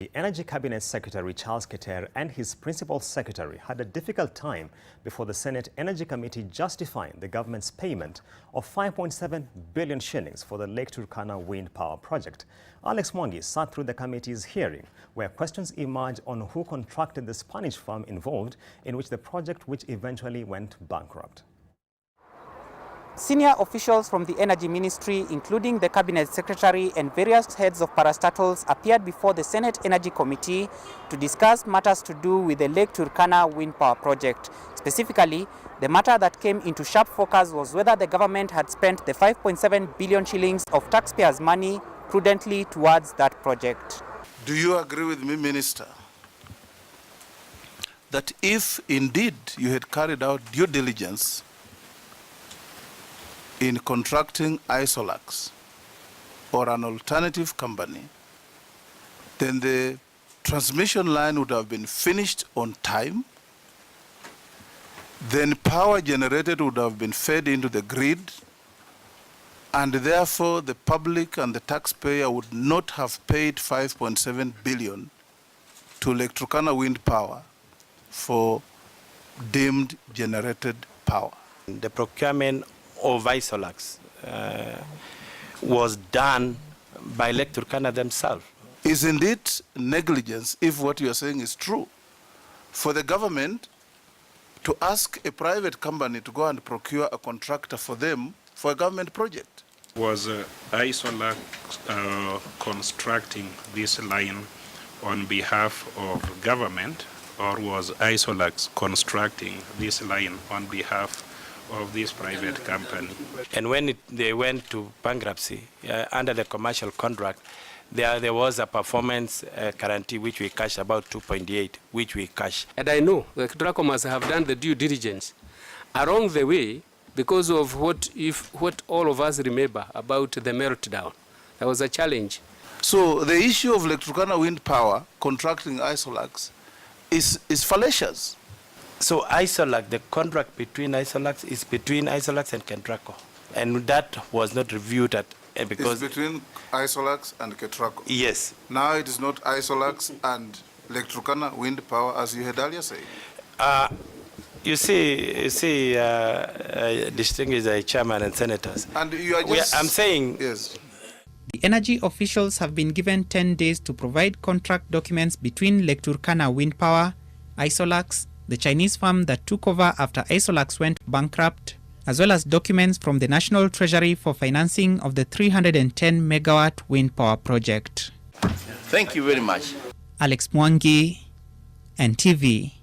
The Energy Cabinet Secretary Charles Keter and his Principal Secretary had a difficult time before the Senate Energy Committee justifying the government's payment of 5.7 billion shillings for the L.Turkana wind power project. Alex Mwangi sat through the committee's hearing, where questions emerged on who contracted the Spanish firm involved in which the project which eventually went bankrupt. Senior officials from the Energy Ministry, including the Cabinet Secretary and various heads of parastatals, appeared before the Senate Energy Committee to discuss matters to do with the L.Turkana wind power project. Specifically, the matter that came into sharp focus was whether the government had spent the 5.7 billion shillings of taxpayers' money prudently towards that project. Do you agree with me, Minister, that if indeed you had carried out due diligence in contracting Isolax or an alternative company, then the transmission line would have been finished on time, then power generated would have been fed into the grid, and therefore the public and the taxpayer would not have paid 5.7 billion to L.Turkana wind power for deemed generated power. The procurement of Isolax was done by L.Turkana themselves. Isn't it negligence, if what you are saying is true, for the government to ask a private company to go and procure a contractor for them for a government project? Was Isolax constructing this line on behalf of government, or was Isolax constructing this line on behalf of this private company? And when they went to bankruptcy under the commercial contract, there was a performance guarantee which we cashed, about 2.8, which we cashed. And I know the Dracomans have done the due diligence along the way because of what all of us remember about the meltdown. There was a challenge. So the issue of L.Turkana wind power contracting Isolax is fallacious. So Isolax, the contract between Isolax is between Isolax and Kentraco, and that was not reviewed at because it's between Isolax and Ketraco. Yes. Now it is not Isolax and L.Turkana wind power as you had earlier said. You see, distinguished chairman and senators. And you are just. I'm saying yes. The energy officials have been given 10 days to provide contract documents between L.Turkana wind power, Isolax, the Chinese firm that took over after Isolax went bankrupt, as well as documents from the National Treasury for financing of the 310 megawatt wind power project. Thank you very much. Alex Mwangi, NTV.